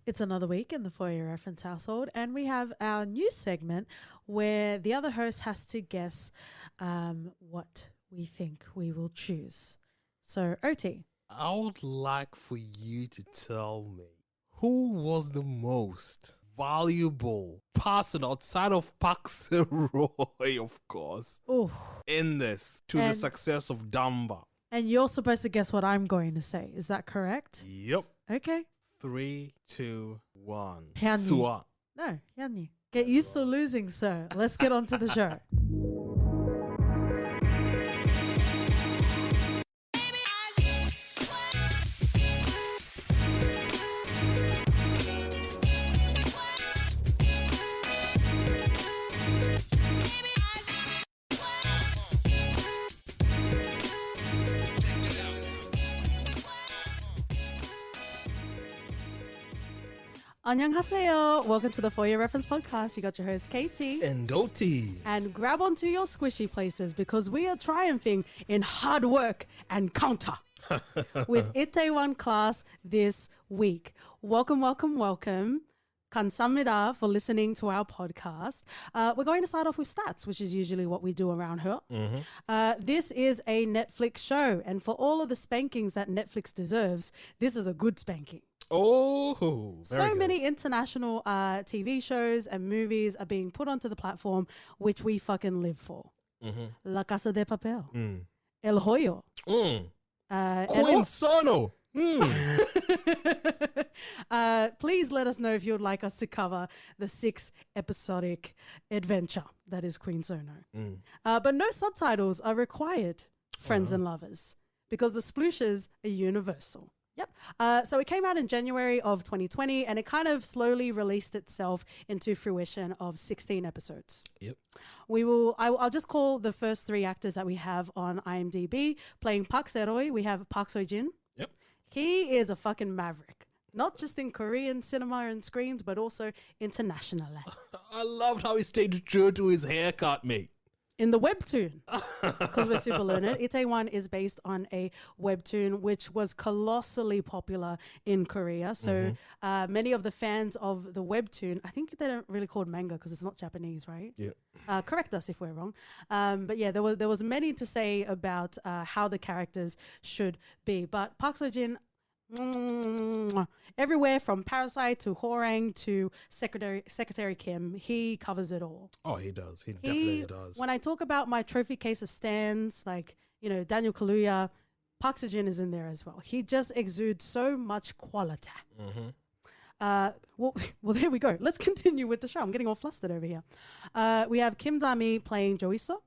It's another week in the For Your Reference household, and we have our new segment where the other host has to guess what we think we will choose. So, OT. I would like for you to tell me who was the most valuable person outside of Park Roy, of course, in this to the success of Damba. And you're supposed to guess what I'm going to say. Is that correct? Yep. Okay. 3, 2, 1. Hyun Yi. Suwa. No, Hyun Yi. Get used to losing, sir. Let's get on to the show. Annyeonghaseyo. Welcome to the For Your Reference podcast. You got your host, Katie. And Doti. And grab onto your squishy places because we are triumphing in hard work and counter with Itaewon Class this week. Welcome, welcome, welcome. Kamsahamnida for listening to our podcast. We're going to start off with stats, which is usually what we do around here. This is a Netflix show, and for all of the spankings that Netflix deserves, this is a good spanking. Oh, so many international TV shows and movies are being put onto the platform, which we fucking live for. La Casa de Papel, El Hoyo, Queen Sono. Please let us know if you'd like us to cover the 6 episodic adventure that is Queen Sono. But no subtitles are required, friends and lovers, because the splooshes are universal. Yep. So it came out in January of 2020, and it kind of slowly released itself into fruition of 16 episodes. Yep. I'll just call the first 3 actors that we have on IMDb. Playing Park Se-roy, we have Park Seo-jin. Yep. He is a fucking maverick. Not just in Korean cinema and screens, but also internationally. I loved how he stayed true to his haircut, mate. In the webtoon, because we're super learned, Itaewon is based on a webtoon which was colossally popular in Korea. So many of the fans of the webtoon, I think they don't really call it manga because it's not Japanese, right? Yeah. Correct us if we're wrong. But yeah, there was many to say about how the characters should be. But Park Seo-jin, everywhere from Parasite to Hwarang to Secretary Kim, he covers it all. Oh, he does. He definitely does. When I talk about my trophy case of stands, like, you know, Daniel Kaluuya, Park Seo-jin is in there as well. He just exudes so much quality. Well, there we go. Let's continue with the show. I'm getting all flustered over here. We have Kim Da-mi playing Jo Il-seo.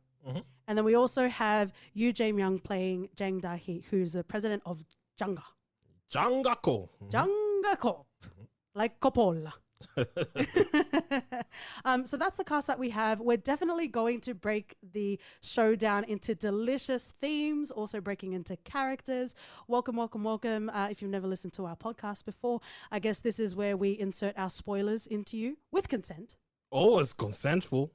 And then we also have Yoo Jae-myung playing Jang Da-hee, who's the president of Janga. Jangako. Jangako. Like Coppola. So that's the cast that we have. We're definitely going to break the show down into delicious themes, also breaking into characters. Welcome, welcome, welcome. If you've never listened to our podcast before, I guess this is where we insert our spoilers into you with consent. Oh, it's consentful.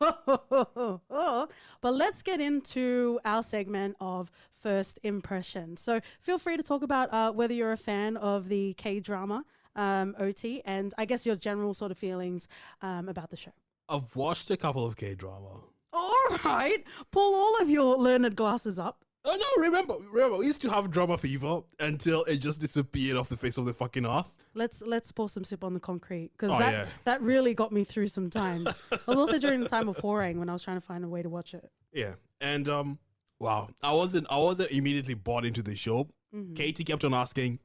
But let's get into our segment of first impressions. So feel free to talk about whether you're a fan of the K-drama, OT, and I guess your general sort of feelings about the show. I've watched a couple of K-drama. All right. Pull all of your learned glasses up. Oh, no, remember, we used to have drama fever until it just disappeared off the face of the fucking earth. Let's pour some sip on the concrete, because that really got me through some times. It was also during the time of Hwarang when I was trying to find a way to watch it. Yeah, and wow, I wasn't immediately bought into the show. Katie kept on asking,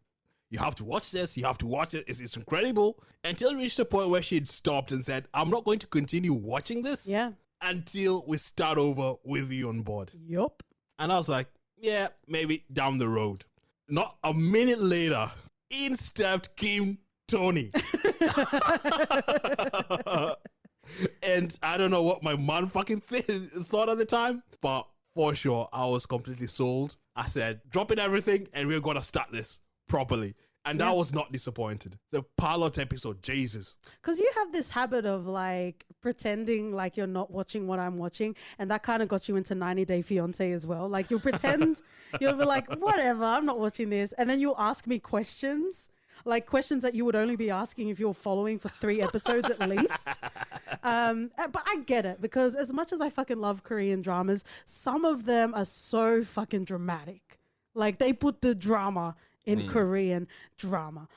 "You have to watch this. You have to watch it. It's incredible." Until it reached a point where she had stopped and said, "I'm not going to continue watching this." Yeah. Until we start over with you on board. Yup. And I was like, yeah, maybe down the road. Not a minute later, in stepped Kim Tony. And I don't know what my man fucking thought at the time, but for sure, I was completely sold. I said, dropping everything, and we're going to start this properly. And I was not disappointed. The pilot episode, Jesus. Because you have this habit of like pretending like you're not watching what I'm watching. And that kind of got you into 90 Day Fiancé as well. Like you'll pretend, you'll be like, whatever, I'm not watching this. And then you'll ask me questions Like questions that you would only be asking if you're following for 3 episodes at least. But I get it, because as much as I fucking love Korean dramas, some of them are so fucking dramatic. Like they put the drama in Korean drama.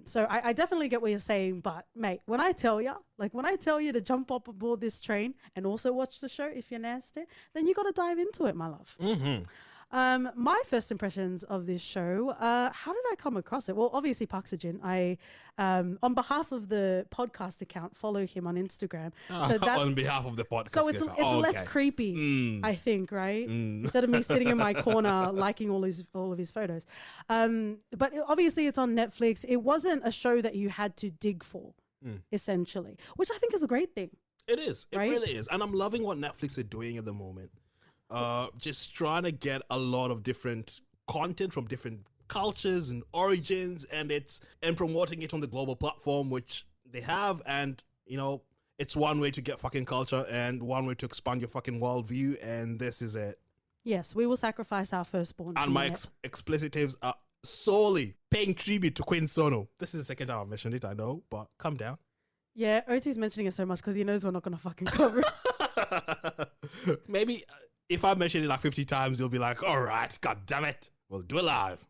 So I definitely get what you're saying, but mate, when I tell you to jump up aboard this train and also watch the show if you're nasty, then you got to dive into it, my love. My first impressions of this show, how did I come across it? Well, obviously Park Seo-jin. I, on behalf of the podcast account, follow him on Instagram. So that's on behalf of the podcast. So it's less creepy, I think, right? Instead of me sitting in my corner liking all of his photos. But obviously it's on Netflix. It wasn't a show that you had to dig for, essentially, which I think is a great thing. It is. It right? really is. And I'm loving what Netflix are doing at the moment. Just trying to get a lot of different content from different cultures and origins, and promoting it on the global platform, which they have. And you know, it's one way to get fucking culture and one way to expand your fucking worldview, and this is it. Yes, we will sacrifice our firstborn. And my explicitives are solely paying tribute to Queen Sono. This is the second time I've mentioned it, I know, but calm down. Yeah, OT's mentioning it so much because he knows we're not going to fucking cover it. Maybe if I mention it like 50 times, you'll be like, all right, god damn it, we'll do it live.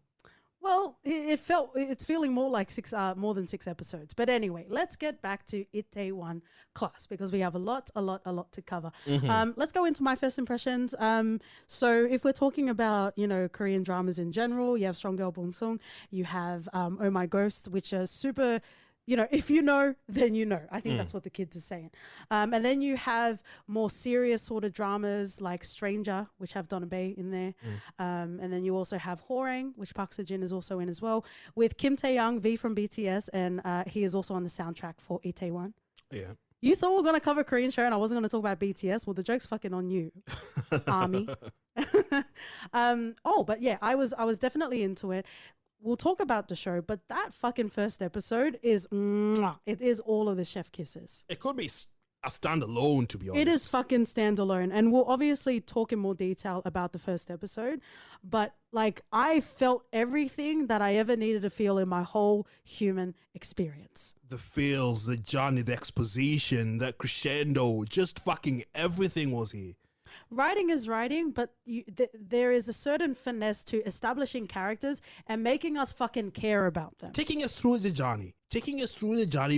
Well, it's feeling more like more than 6 episodes. But anyway, let's get back to Itaewon Class because we have a lot to cover. Let's go into my first impressions. So if we're talking about, you know, Korean dramas in general, you have Strong Girl Bong Sung, you have Oh My Ghost, which are super, you know, if you know, then you know. I think that's what the kids are saying. And then you have more serious sort of dramas like Stranger, which have Donna Bae in there. And then you also have Hwarang, which Park Seo-jin is also in as well, with Kim Tae-young, V from BTS, and he is also on the soundtrack for Itaewon. Yeah. You thought we were going to cover Korean show and I wasn't going to talk about BTS? Well, the joke's fucking on you, Army. But yeah, I was definitely into it. We'll talk about the show, but that fucking first episode is, it is all of the chef kisses. It could be a standalone, to be honest. It is fucking standalone. And we'll obviously talk in more detail about the first episode. But like, I felt everything that I ever needed to feel in my whole human experience. The feels, the journey, the exposition, the crescendo, just fucking everything was here. Writing is writing, but there is a certain finesse to establishing characters and making us fucking care about them. Taking us through the journey,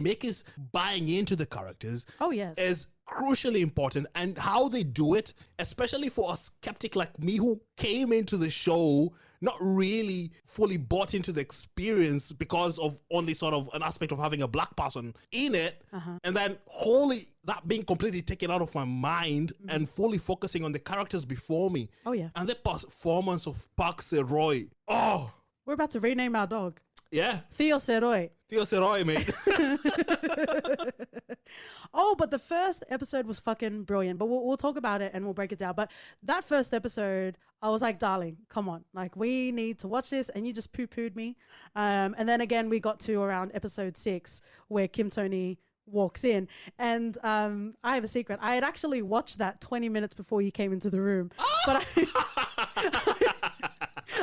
make us buying into the characters. Oh, yes. Is crucially important. And how they do it, especially for a skeptic like me who came into the show not really fully bought into the experience because of only sort of an aspect of having a black person in it, and then wholly that being completely taken out of my mind and fully focusing on the characters before me. Oh, yeah. And the performance of Park Seo-roy. Oh, we're about to rename our dog. Yeah. Theo Seroy. Theo Seroy, mate. Oh, but the first episode was fucking brilliant. But we'll talk about it and we'll break it down. But that first episode, I was like, darling, come on. Like, we need to watch this. And you just poo-pooed me. And then again, we got to around episode 6 where Kim Tony walks in. And I have a secret. I had actually watched that 20 minutes before you came into the room. But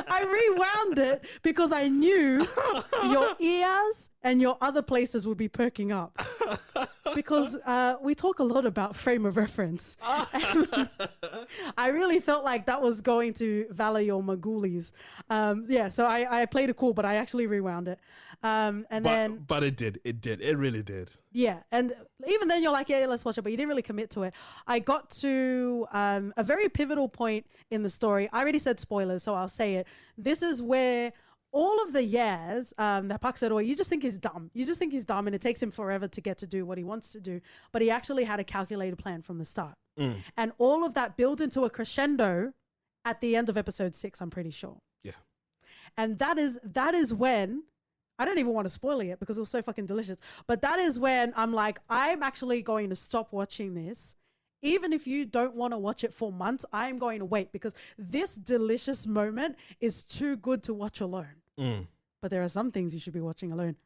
I rewound it because I knew your ears and your other places would be perking up because we talk a lot about frame of reference. I really felt like that was going to valor your Magulis. So I played it cool, but I actually rewound it. But it did. It really did. Yeah. And even then you're like, yeah, let's watch it, but you didn't really commit to it. I got to a very pivotal point in the story. I already said spoilers, so I'll say it. This is where all of the years that Park Seo-roy, you just think he's dumb. You just think he's dumb and it takes him forever to get to do what he wants to do. But he actually had a calculated plan from the start. And all of that builds into a crescendo at the end of episode 6, I'm pretty sure. Yeah. And that is when, I don't even want to spoil it because it was so fucking delicious. But that is when I'm like, I'm actually going to stop watching this. Even if you don't want to watch it for months, I'm going to wait because this delicious moment is too good to watch alone. But there are some things you should be watching alone.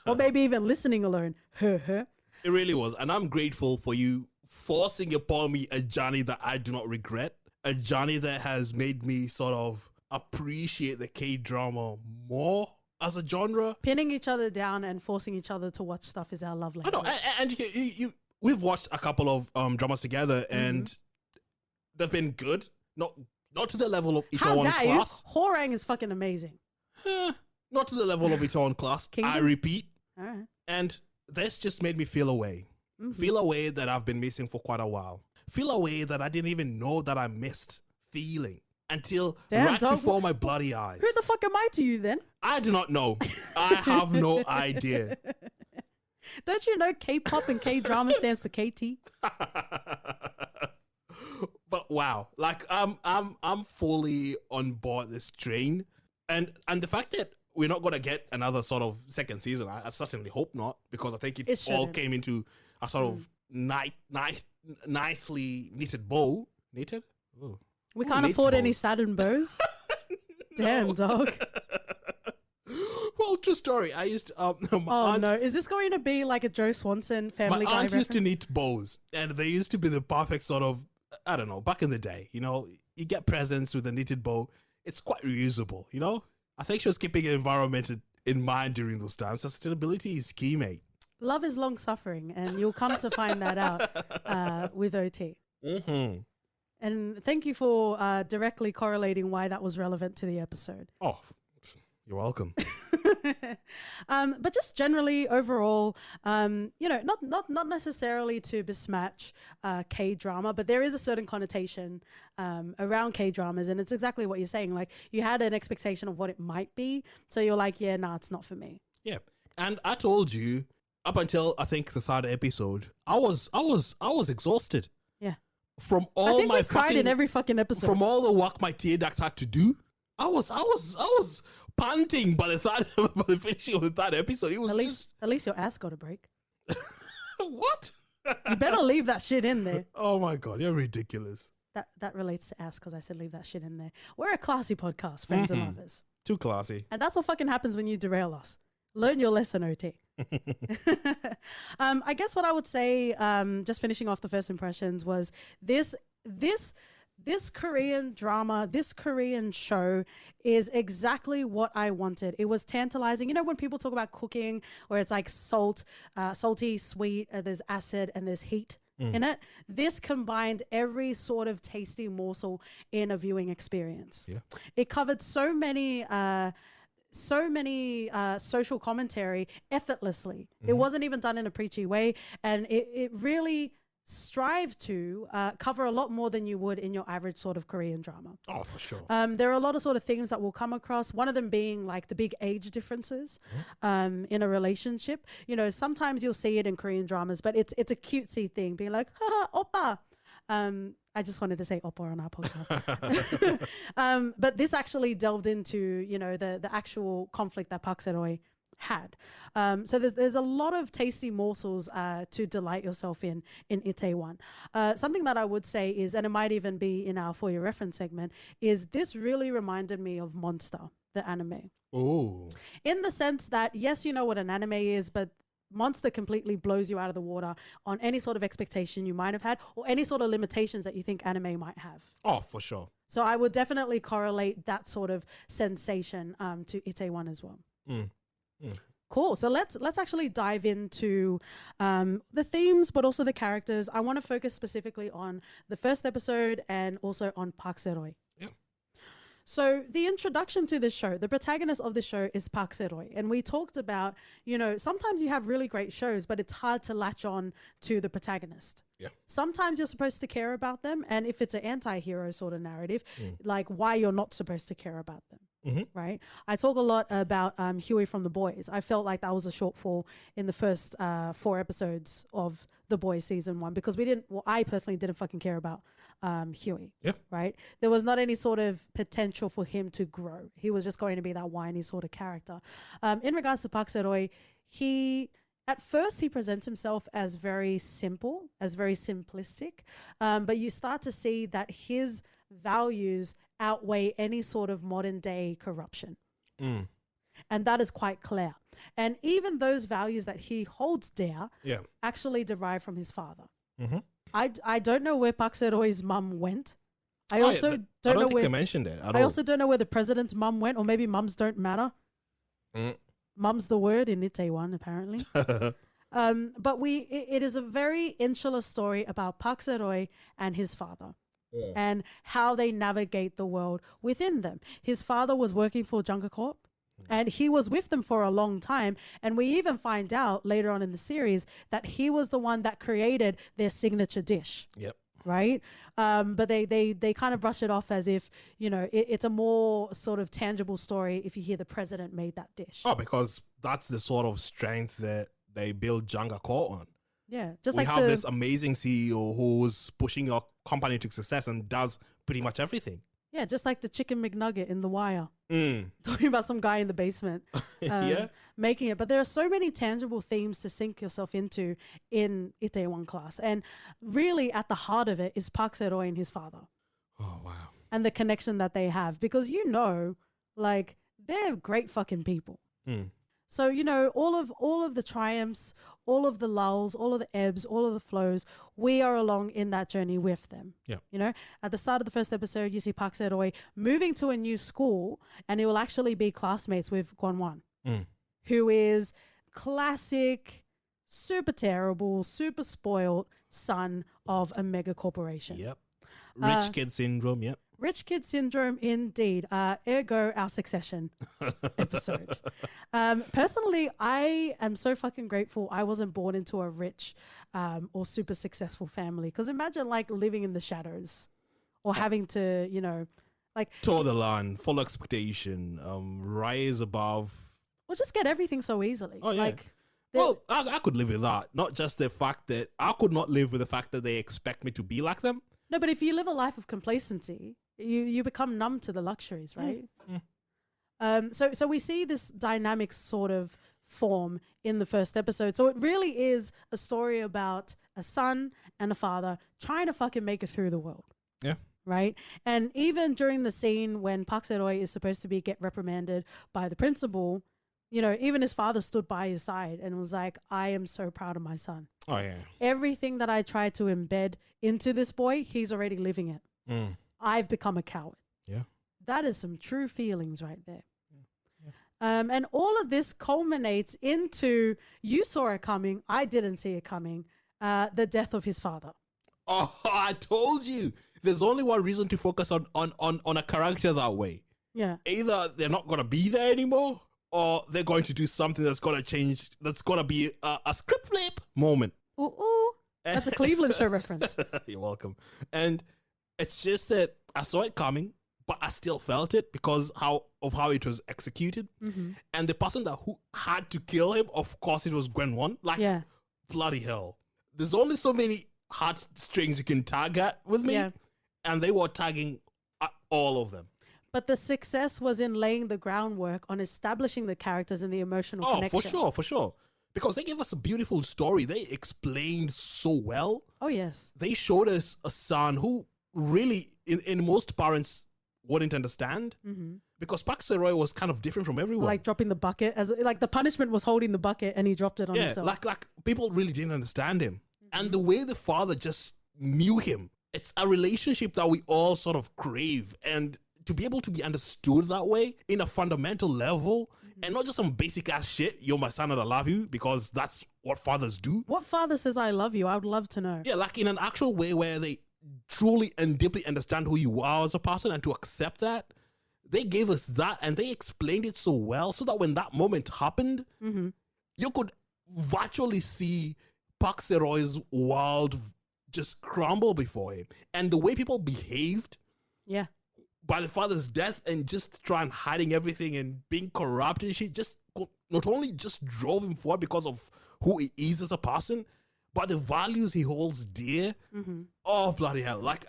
Or maybe even listening alone. It really was. And I'm grateful for you forcing upon me a journey that I do not regret. A journey that has made me sort of appreciate the K-drama more as a genre, Pinning each other down and forcing each other to watch stuff is our love I know, language. and we've watched a couple of dramas together, and they've been good. Not to the level of How Itaewon dare you? Class. Horang is fucking amazing. Not to the level of Itaewon Class. Kingdom? I repeat. All right. And this just made me feel away. Feel away that I've been missing for quite a while. Feel away that I didn't even know that I missed feeling until right before my bloody eyes. Who the fuck am I to you then? I do not know. I have no idea. Don't you know K-pop and K-drama stands for KT? But wow, like I'm fully on board this train, and the fact that we're not gonna get another sort of second season, I certainly hope not, because I think it all came into a sort of nicely knitted bow. Knitted? Ooh. We can't afford any satin bows. Damn, dog. Well, true story. I used to, Oh no, is this going to be like a Joe Swanson Family Guy my aunt reference? used to knit bows, and they used to be the perfect sort of, I don't know, back in the day, you know, you get presents with a knitted bow. It's quite reusable, you know? I think she was keeping the environment in mind during those times. Sustainability is key, mate. Love is long suffering, and you'll come to find that out with OT. Mm-hmm. And thank you for directly correlating why that was relevant to the episode. Oh, you're welcome. But just generally overall, you know, not necessarily to besmatch K-drama, but there is a certain connotation around K-dramas, and it's exactly what you're saying. Like, you had an expectation of what it might be, so you're like, yeah, nah, it's not for me. Yeah, and I told you up until I think the third episode, I was exhausted. Yeah, from all I think my we cried in every fucking episode. From all the work my TA ducts had to do, I was panting by the finishing of the third episode. It was at least your ass got a break. What? You better leave that shit in there. Oh my god, you're ridiculous. That relates to ass because I said leave that shit in there. We're a classy podcast, friends and lovers. Too classy. And that's what fucking happens when you derail us. Learn your lesson, OT. I guess what I would say, just finishing off the first impressions, was this Korean drama, this Korean show is exactly what I wanted. It was tantalizing. You know, when people talk about cooking, where it's like salty, sweet, there's acid and there's heat in it. This combined every sort of tasty morsel in a viewing experience. Yeah. It covered so many social commentary effortlessly. It wasn't even done in a preachy way, and it really strived to cover a lot more than you would in your average sort of Korean drama. Oh, for sure. There are a lot of sort of themes that we'll come across. One of them being like the big age differences in a relationship. You know, sometimes you'll see it in Korean dramas, but it's a cutesy thing, being like, haha, oppa. I just wanted to say oppa on our podcast. But this actually delved into, you know, the actual conflict that Park Se-roy had. So there's a lot of tasty morsels to delight yourself in Itaewon. Something that I would say is, and it might even be in our For Your Reference segment, is this really reminded me of Monster, the anime. Oh. In the sense that, yes, you know what an anime is, but Monster completely blows you out of the water on any sort of expectation you might have had or any sort of limitations that you think anime might have. Oh, for sure. So I would definitely correlate that sort of sensation to Itaewon as well. Cool. So let's actually dive into the themes, but also the characters. I want to focus specifically on the first episode and also on Park Se-roy. Yeah. So the introduction to this show, the protagonist of the show is Park Se-roy. And we talked about, you know, sometimes you have really great shows, but it's hard to latch on to the protagonist. Yeah. Sometimes you're supposed to care about them. And if it's an anti-hero sort of narrative, like why you're not supposed to care about them. Right. I talk a lot about Huey from The Boys. I felt like that was a shortfall in the first 4 episodes of The Boys season 1 because I personally didn't fucking care about Huey. Yeah. Right. There was not any sort of potential for him to grow. He was just going to be that whiny sort of character. In regards to Park Se-roy, at first he presents himself as very simple, as very simplistic, but you start to see that his values outweigh any sort of modern day corruption. And that is quite clear. And even those values that he holds dear actually derive from his father. I don't know where Park Se-roy's mum went. I also don't know think where they mentioned it at all. I also don't know where the president's mum went, or maybe mums don't matter. Mum's the word in Itaewon, apparently. But it is a very insular story about Park Se-roy and his father. Yeah. And how they navigate the world within them. His father was working for Junker Corp, and he was with them for a long time. And we even find out later on in the series that he was the one that created their signature dish. Yep. Right? But they kind of brush it off as if, you know, it's a more sort of tangible story if you hear the president made that dish. Oh, because that's the sort of strength that they build Junker Corp on. Yeah. We have this amazing CEO who's pushing your company to success and does pretty much everything. Yeah, just like the chicken McNugget in The Wire. Talking about some guy in the basement making it. But there are so many tangible themes to sink yourself into in Itaewon Class. And really at the heart of it is Park Se-roy and his father. Oh, wow. And the connection that they have. Because, you know, like, they're great fucking people. So, you know, all of the triumphs, all of the lulls, all of the ebbs, all of the flows, we are along in that journey with them. Yeah. You know, at the start of the first episode, you see Park Se-roy moving to a new school, and he will actually be classmates with Gwon-won, who is classic, super terrible, super spoiled son of a mega corporation. Yep. Rich kid syndrome, yep. Rich kid syndrome, indeed. Ergo, our Succession episode. Personally, I am so fucking grateful I wasn't born into a rich or super successful family. Because imagine like living in the shadows or having to, you know, like toe the line, full expectation, rise above. Or just get everything so easily. Oh, yeah. Like, well, I could live with that. Not just the fact that I could not live with the fact that they expect me to be like them. No, but if you live a life of complacency, you become numb to the luxuries, right? So we see this dynamic sort of form in the first episode. So it really is a story about a son and a father trying to fucking make it through the world. Yeah. Right? And even during the scene when Park Se-roy is supposed to get reprimanded by the principal, you know, even his father stood by his side and was like, I am so proud of my son. Oh, yeah. Everything that I tried to embed into this boy, he's already living it. I've become a coward. Yeah. That is some true feelings right there. And all of this culminates into, you saw it coming, I didn't see it coming, the death of his father. Oh, I told you. There's only one reason to focus on a character that way. Yeah. Either they're not going to be there anymore, or they're going to do something that's going to change, that's going to be a script flip moment. Ooh. That's a Cleveland show reference. You're welcome. And it's just that I saw it coming, but I still felt it because how it was executed. And the person who had to kill him, of course, it was Gwon-won. Like, bloody hell. There's only so many heartstrings you can tag at with me. Yeah. And they were tagging all of them. But the success was in laying the groundwork on establishing the characters and the emotional connection. For sure. Because they gave us a beautiful story. They explained so well. Oh, yes. They showed us a son who really, in most parents, wouldn't understand. Because Park Se-roy was kind of different from everyone. Like dropping the bucket. Like the punishment was holding the bucket and he dropped it on himself. Like people really didn't understand him. And the way the father just knew him. It's a relationship that we all sort of crave. And to be able to be understood that way in a fundamental level and not just some basic ass shit, you're my son and I love you, because that's what fathers do. What father says I love you? I would love to know. Yeah, like in an actual way where they truly and deeply understand who you are as a person and to accept that. They gave us that and they explained it so well so that when that moment happened, you could virtually see Park Se-roy's world just crumble before him. And the way people behaved by the father's death and just trying hiding everything and being corrupt and shit, just not only just drove him forward because of who he is as a person, but the values he holds dear. Oh, bloody hell. Like,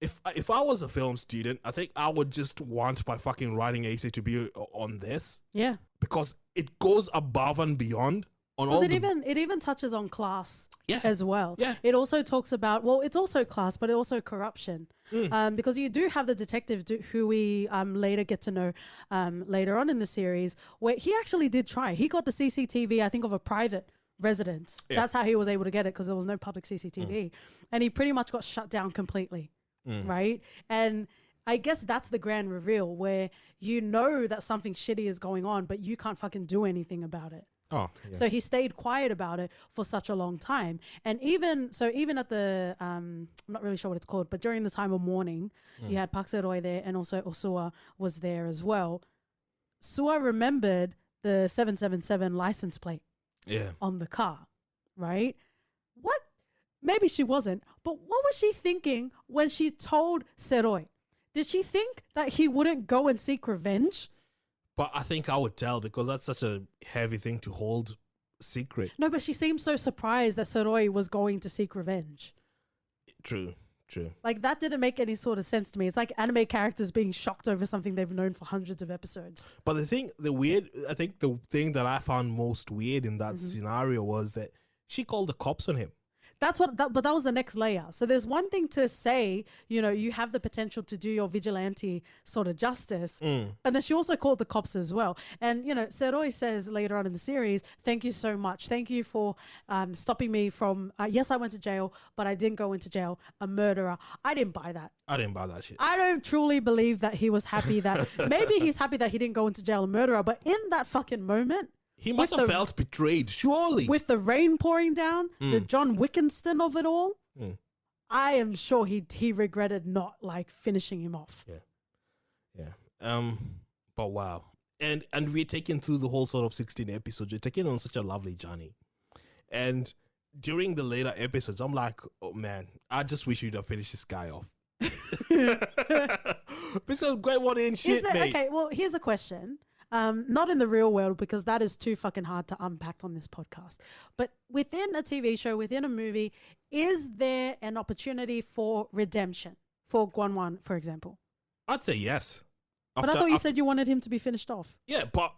if I was a film student, I think I would just want my fucking writing essay to be on this. Yeah. Because it goes above and beyond. It even touches on class as well. Yeah. It also talks about, well, it's also class, but also corruption. Because you do have the detective who we later get to know later on in the series, where he actually did try. He got the CCTV, I think, of a private residence. Yeah. That's how he was able to get it, because there was no public CCTV. And he pretty much got shut down completely. Right? And I guess that's the grand reveal where you know that something shitty is going on, but you can't fucking do anything about it. Oh, yeah. So he stayed quiet about it for such a long time. And even at the, I'm not really sure what it's called, but during the time of mourning, you had Park Se-roy there and also Osua was there as well. Sua remembered the 777 license plate on the car, right? What? Maybe she wasn't, but what was she thinking when she told Se-roy? Did she think that he wouldn't go and seek revenge? But I think I would tell because that's such a heavy thing to hold secret. No, but she seemed so surprised that Se-roy was going to seek revenge. True. Like, that didn't make any sort of sense to me. It's like anime characters being shocked over something they've known for hundreds of episodes. But I think the thing that I found most weird in that scenario was that she called the cops on him. But that was the next layer. So there's one thing to say, you know, you have the potential to do your vigilante sort of justice. And then she also called the cops as well. And, you know, Se-roy says later on in the series, thank you so much. Thank you for stopping me from, yes, I went to jail, but I didn't go into jail. A murderer. I didn't buy that. I didn't buy that shit. I don't truly believe that he was happy that, maybe he's happy that he didn't go into jail a murderer, but in that fucking moment, he must have felt betrayed, surely. With the rain pouring down, the John Wickenston of it all, I am sure he regretted not like finishing him off. Yeah. But wow. And we're taking through the whole sort of 16 episodes. We're taking on such a lovely journey. And during the later episodes, I'm like, oh man, I just wish you'd have finished this guy off. Because great one in shit, mate. Okay, well, here's a question. Not in the real world because that is too fucking hard to unpack on this podcast. But within a TV show, within a movie, is there an opportunity for redemption for Gwanwan, for example? I'd say yes. But I thought you said you wanted him to be finished off. Yeah, but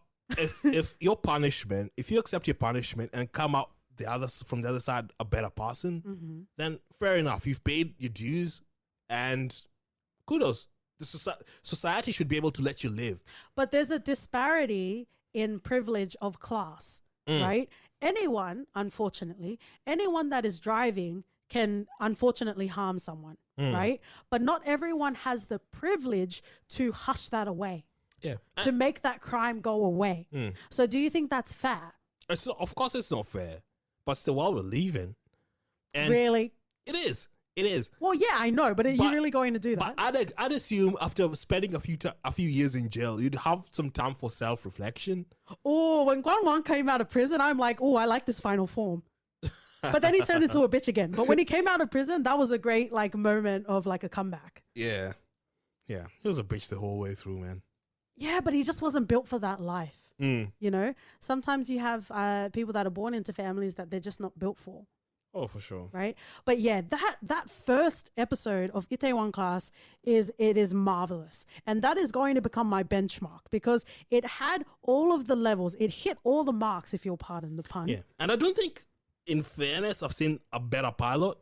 if your punishment, if you accept your punishment and come out from the other side a better person, then fair enough. You've paid your dues and kudos. The society should be able to let you live. But there's a disparity in privilege of class, right? Anyone that is driving can unfortunately harm someone, right? But not everyone has the privilege to hush that away, to make that crime go away. So do you think that's fair? Of course it's not fair, but it's the world we're living. And really? It is. It is. Well, yeah, I know, but are you really going to do that? But I'd assume after spending a few years in jail, you'd have some time for self-reflection. Oh, when Gwanwan came out of prison, I'm like, oh, I like this final form. But then he turned into a bitch again. But when he came out of prison, that was a great like moment of like a comeback. Yeah. He was a bitch the whole way through, man. Yeah, but he just wasn't built for that life. You know, sometimes you have people that are born into families that they're just not built for. Oh, for sure. Right. But yeah, that first episode of Itaewon Class is marvelous. And that is going to become my benchmark because it had all of the levels. It hit all the marks, if you'll pardon the pun. Yeah. And I don't think, in fairness, I've seen a better pilot.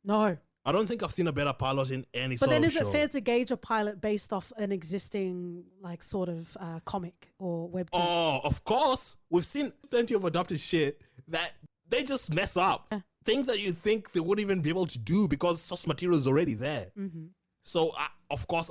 No. I don't think I've seen a better pilot in any sort of show. But then is it fair to gauge a pilot based off an existing like sort of comic or webtoon? Oh, of course. We've seen plenty of adapted shit that they just mess up. Yeah. Things that you think they wouldn't even be able to do because source material is already there. So, of course,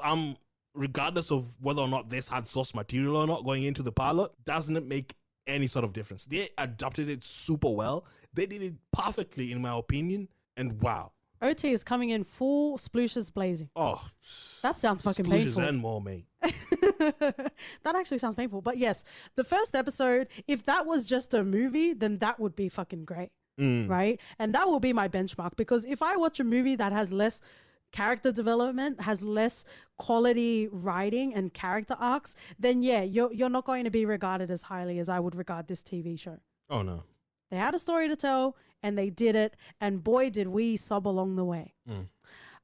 regardless of whether or not this had source material or not going into the pilot, doesn't make any sort of difference. They adapted it super well. They did it perfectly, in my opinion. And wow. OT is coming in full splooshes blazing. Oh. That sounds fucking splooshes painful. And more, mate. That actually sounds painful. But yes, the first episode, if that was just a movie, then that would be fucking great. Right? And that will be my benchmark because if I watch a movie that has less character development, has less quality writing and character arcs, then yeah, you're not going to be regarded as highly as I would regard this TV show. Oh no. They had a story to tell and they did it, and boy did we sob along the way.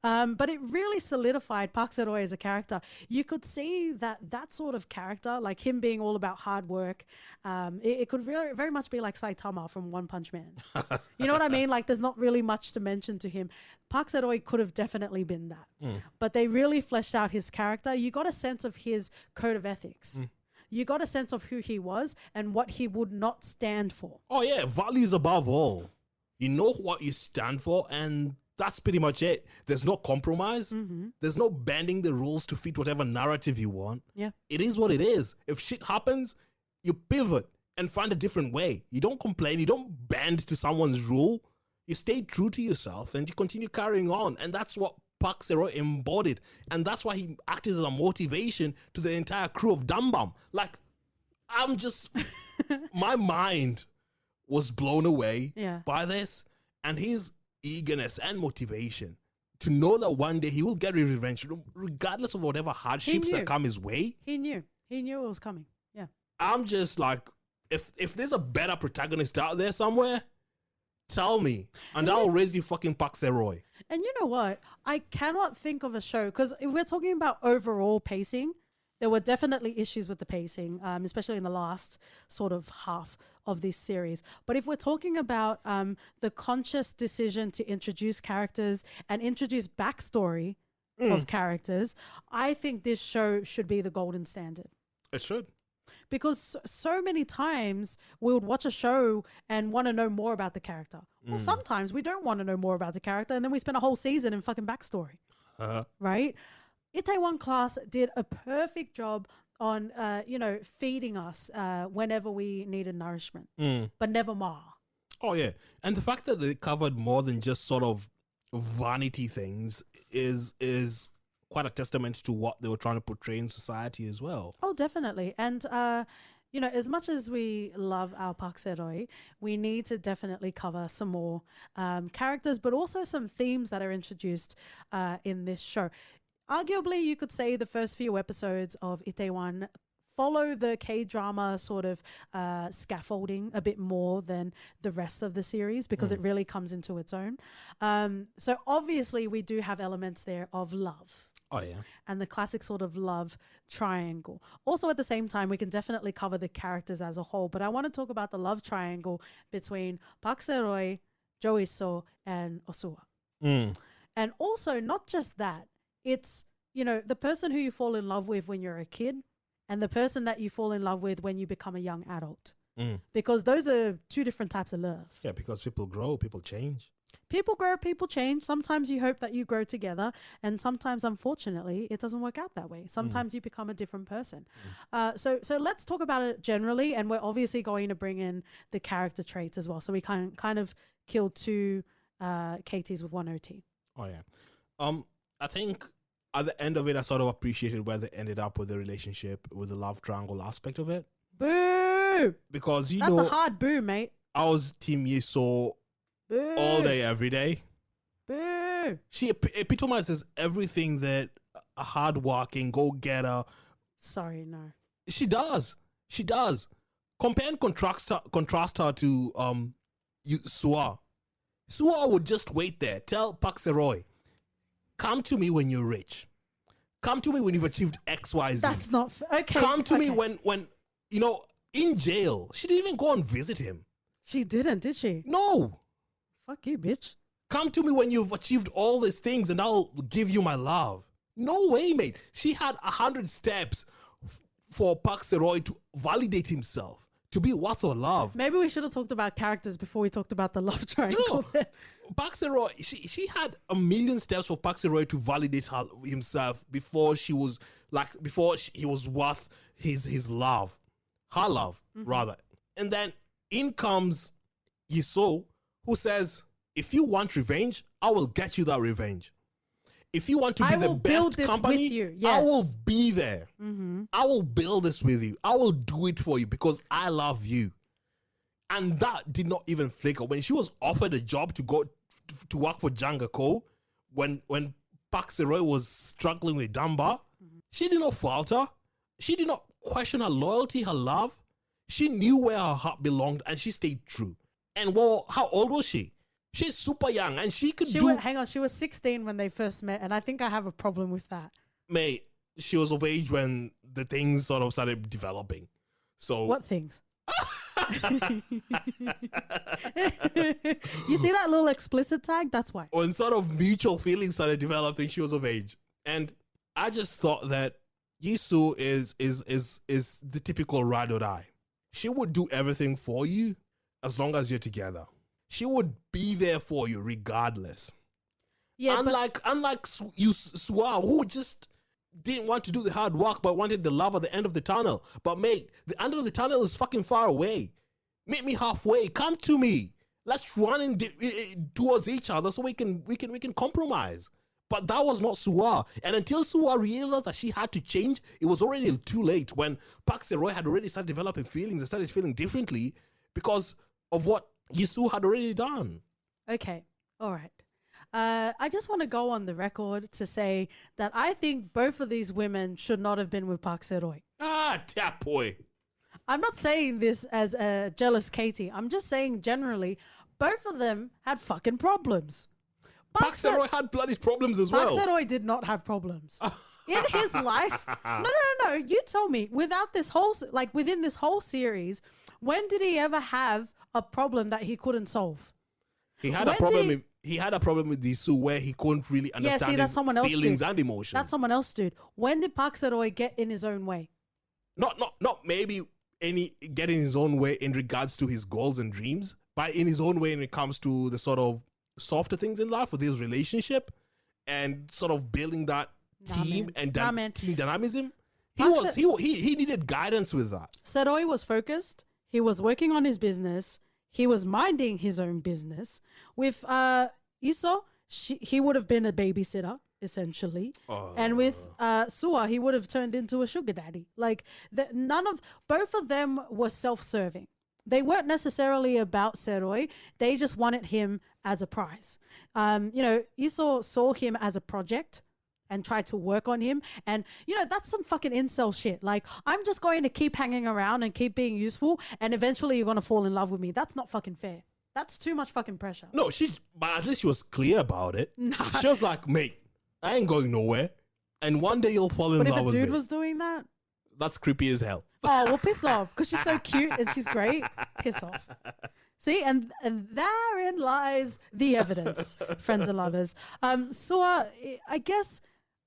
But it really solidified Park Se-roy as a character. You could see that sort of character, like him being all about hard work, it could very much be like Saitama from One Punch Man. You know what I mean? Like there's not really much to mention to him. Park Se-roy could have definitely been that. But they really fleshed out his character. You got a sense of his code of ethics. You got a sense of who he was and what he would not stand for. Oh yeah, values above all. You know what you stand for and That's pretty much it. There's no compromise. There's no bending the rules to fit whatever narrative you want. Yeah. It is what it is. If shit happens, you pivot and find a different way. You don't complain. You don't bend to someone's rule. You stay true to yourself and you continue carrying on. And that's what Park Sero embodied. And that's why he acted as a motivation to the entire crew of Dambam. Like, I'm just, my mind was blown away by this. And his eagerness and motivation to know that one day he will get revenge, regardless of whatever hardships that come his way. He knew it was coming. Yeah. I'm just like, if there's a better protagonist out there somewhere, tell me, and I'll raise you fucking Park Sero. And you know what? I cannot think of a show, because if we're talking about overall pacing, there were definitely issues with the pacing, especially in the last sort of half of this series. But if we're talking about the conscious decision to introduce characters and introduce backstory of characters, I think this show should be the golden standard. It should. Because so many times we would watch a show and want to know more about the character. Or sometimes we don't want to know more about the character and then we spend a whole season in fucking backstory. Right? Itaewon Class did a perfect job on, feeding us whenever we needed nourishment, but never more. Oh, yeah. And the fact that they covered more than just sort of vanity things is quite a testament to what they were trying to portray in society as well. Oh, definitely. And, as much as we love our Park Sero, we need to definitely cover some more characters, but also some themes that are introduced in this show. Arguably, you could say the first few episodes of Itaewon follow the K-drama sort of scaffolding a bit more than the rest of the series because it really comes into its own. So obviously, we do have elements there of love. Oh, yeah. And the classic sort of love triangle. Also, at the same time, we can definitely cover the characters as a whole. But I want to talk about the love triangle between Park Sero, Jo Il-soo, and Osua. And also, not just that, it's, the person who you fall in love with when you're a kid and the person that you fall in love with when you become a young adult. Because those are two different types of love. Yeah, because people grow, people change. People grow, people change. Sometimes you hope that you grow together, and sometimes, unfortunately, it doesn't work out that way. Sometimes you become a different person. So let's talk about it generally, and we're obviously going to bring in the character traits as well. So we can kind of kill two KTs with one OT. Oh, yeah. I think at the end of it, I sort of appreciated where they ended up with the relationship, with the love triangle aspect of it. Boo! Because, That's a hard boo, mate. I was Team Yi-soo all day, every day. Boo! She epitomizes everything that a hardworking go-getter. Sorry, no. She does. She does. Compare and contrast her to Sua. Sua would just wait there. Tell Park Sero, come to me when you're rich. Come to me when you've achieved X, Y, Z. That's not okay. Come to me when in jail. She didn't even go and visit him. She didn't, did she? No. Fuck you, bitch. Come to me when you've achieved all these things and I'll give you my love. No way, mate. She had 100 steps for Park Sero to validate himself, to be worth her love. Maybe we should have talked about characters before we talked about the love triangle. Park Sero, she had a million steps for Park Sero to validate himself before he was worth his love, her love rather. And then in comes Yi-soo, who says, if you want revenge, I will get you that revenge. If you want to be the best company, yes. I will be there. I will build this with you. I will do it for you because I love you. And that did not even flicker. When she was offered a job to go to work for Janga Co, when Park Sero was struggling with Damba, she did not falter. She did not question her loyalty, her love. She knew where her heart belonged and she stayed true. And well, how old was she? She's super young and she was 16 when they first met, and I think I have a problem with that. Mate, she was of age when the things sort of started developing. So what things? You see that little explicit tag? That's why. When sort of mutual feelings started developing, she was of age. And I just thought that Yi-soo is the typical ride or die. She would do everything for you as long as you're together. She would be there for you regardless. Yeah, unlike Suwa, who just didn't want to do the hard work but wanted the love at the end of the tunnel. But mate, the end of the tunnel is fucking far away. Meet me halfway. Come to me. Let's run towards each other so we can compromise. But that was not Suwa. And until Suwa realized that she had to change, it was already too late when Park Se-roy had already started developing feelings and started feeling differently because of what Yisu had already done. Okay. All right. I just want to go on the record to say that I think both of these women should not have been with Park Se-roy. Ah, tap boy. I'm not saying this as a jealous Katie. I'm just saying generally, both of them had fucking problems. Park Se-roy had bloody problems as well. Park Se-roy did not have problems in his life. No. You tell me. Within this whole series, when did he ever have a problem that he couldn't solve? He had a problem. He had a problem with Yisu where he couldn't really understand his feelings and emotions. That's someone else, dude. When did Park Se-roy get in his own way? Not maybe getting his own way in regards to his goals and dreams, but in his own way when it comes to the sort of softer things in life with his relationship and sort of building that team and team dynamism. He needed guidance with that. Se-roy was focused. He was working on his business. He was minding his own business. With Iso, he would have been a babysitter, essentially. And with Suwa, he would have turned into a sugar daddy. Like, both of them were self-serving. They weren't necessarily about Se-roy. They just wanted him as a prize. Iso saw him as a project and tried to work on him. And, that's some fucking incel shit. Like, I'm just going to keep hanging around and keep being useful, and eventually you're going to fall in love with me. That's not fucking fair. That's too much fucking pressure. No, but at least she was clear about it. Nah. She was like, mate, I ain't going nowhere. And one day you'll fall in love with me. But if a dude was doing that? That's creepy as hell. Oh, well, piss off. Because she's so cute and she's great. Piss off. See, and therein lies the evidence, friends and lovers. Suwa, I guess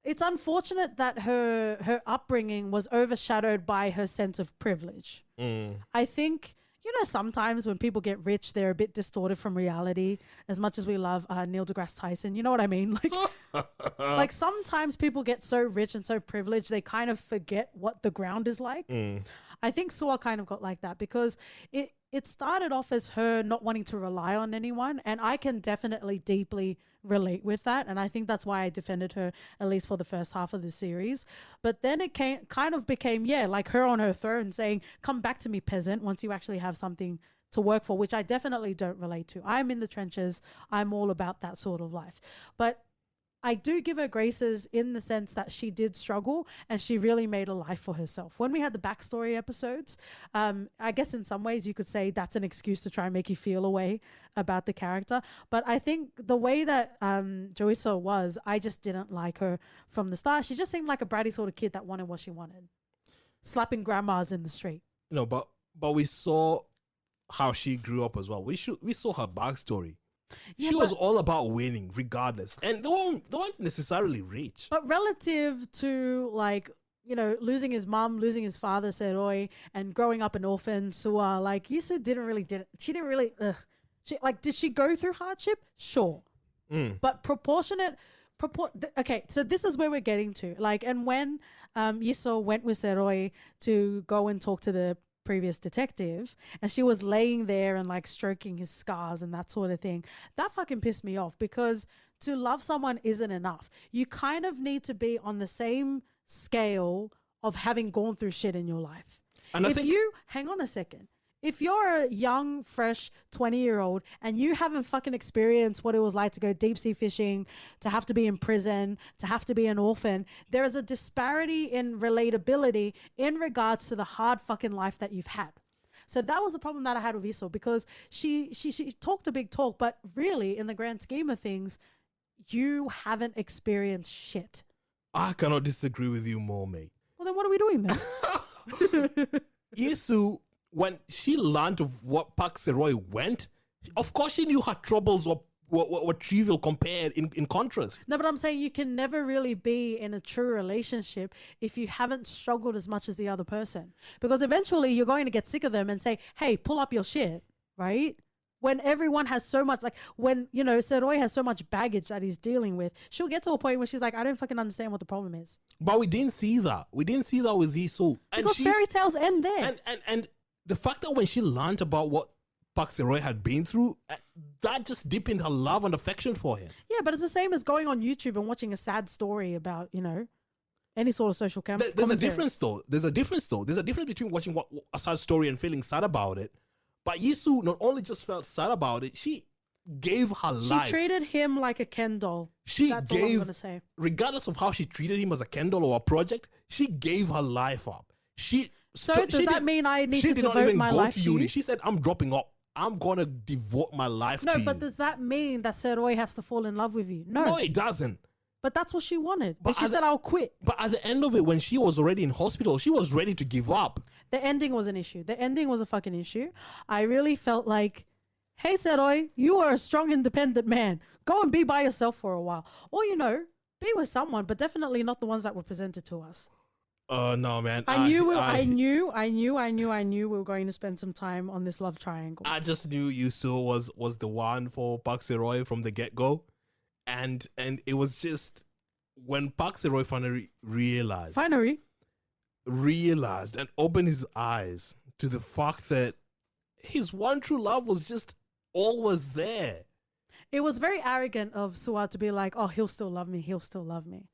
it's unfortunate that her upbringing was overshadowed by her sense of privilege. I think, sometimes when people get rich, they're a bit distorted from reality. As much as we love Neil deGrasse Tyson, you know what I mean? Like sometimes people get so rich and so privileged, they kind of forget what the ground is like. I think Suwa kind of got like that because it started off as her not wanting to rely on anyone, and I can definitely deeply relate with that, and I think that's why I defended her, at least for the first half of the series. But then it kind of became, like her on her throne saying, come back to me, peasant, once you actually have something to work for, which I definitely don't relate to. I'm in the trenches. I'm all about that sort of life. But I do give her graces in the sense that she did struggle and she really made a life for herself. When we had the backstory episodes, I guess in some ways you could say that's an excuse to try and make you feel a way about the character. But I think the way that Joiso was, I just didn't like her from the start. She just seemed like a bratty sort of kid that wanted what she wanted. Slapping grandmas in the street. But we saw how she grew up as well. We saw her backstory. She was all about winning regardless. And they weren't necessarily rich. But relative to losing his mom, losing his father, Se-roy, and growing up an orphan, Suwa, Yisu did she go through hardship? Sure. But okay, so this is where we're getting to. And when Yiso went with Se-roy to go and talk to the previous detective, and she was laying there and stroking his scars and that sort of thing, that fucking pissed me off, because to love someone isn't enough. You kind of need to be on the same scale of having gone through shit in your life. And hang on a second, if you're a young, fresh 20-year-old and you haven't fucking experienced what it was like to go deep sea fishing, to have to be in prison, to have to be an orphan, there is a disparity in relatability in regards to the hard fucking life that you've had. So that was the problem that I had with Iso, because she talked a big talk, but really in the grand scheme of things, you haven't experienced shit. I cannot disagree with you more, mate. Well, then what are we doing then? Yisu, when she learned of what Park Se-roy went, of course she knew her troubles were trivial compared in contrast. No, but I'm saying you can never really be in a true relationship if you haven't struggled as much as the other person. Because eventually you're going to get sick of them and say, hey, pull up your shit, right? When everyone has so much, like when, you know, Seroy has so much baggage that he's dealing with, she'll get to a point where she's like, I don't fucking understand what the problem is. But we didn't see that. We didn't see that with Jisoo. Because fairy tales end there. And the fact that when she learned about what Park Se-roy had been through, that just deepened her love and affection for him. Yeah, but it's the same as going on YouTube and watching a sad story about, you know, any sort of social There's a difference though. There's a difference between watching a sad story and feeling sad about it. But Jisoo not only just felt sad about it, she gave her life. She treated him like a Ken doll. That's all I'm going to say. Regardless of how she treated him as a Ken doll or a project, she gave her life up. Does that mean I need to devote my life to you? She said, I'm dropping up. I'm going to devote my life to you. No, but does that mean that Seroy has to fall in love with you? No, it doesn't. But that's what she wanted. But she said, I'll quit. But at the end of it, when she was already in hospital, she was ready to give up. The ending was an issue. The ending was a fucking issue. I really felt like, hey, Seroy, you are a strong, independent man. Go and be by yourself for a while. Or, you know, be with someone, but definitely not the ones that were presented to us. No, man. I knew we were going to spend some time on this love triangle. I just knew Jisoo was the one for Park Se-roy from the get-go. And it was just when Park Se-roy finally realized and opened his eyes to the fact that his one true love was just always there. It was very arrogant of Suwa to be like, oh, he'll still love me. He'll still love me.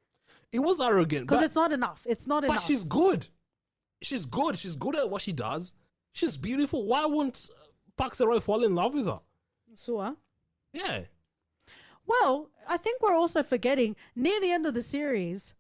It was arrogant. Because it's not enough. It's not enough. But she's good. She's good. She's good at what she does. She's beautiful. Why won't Park Se-roy fall in love with her? Suwa? Yeah. Well, I think we're also forgetting near the end of the series,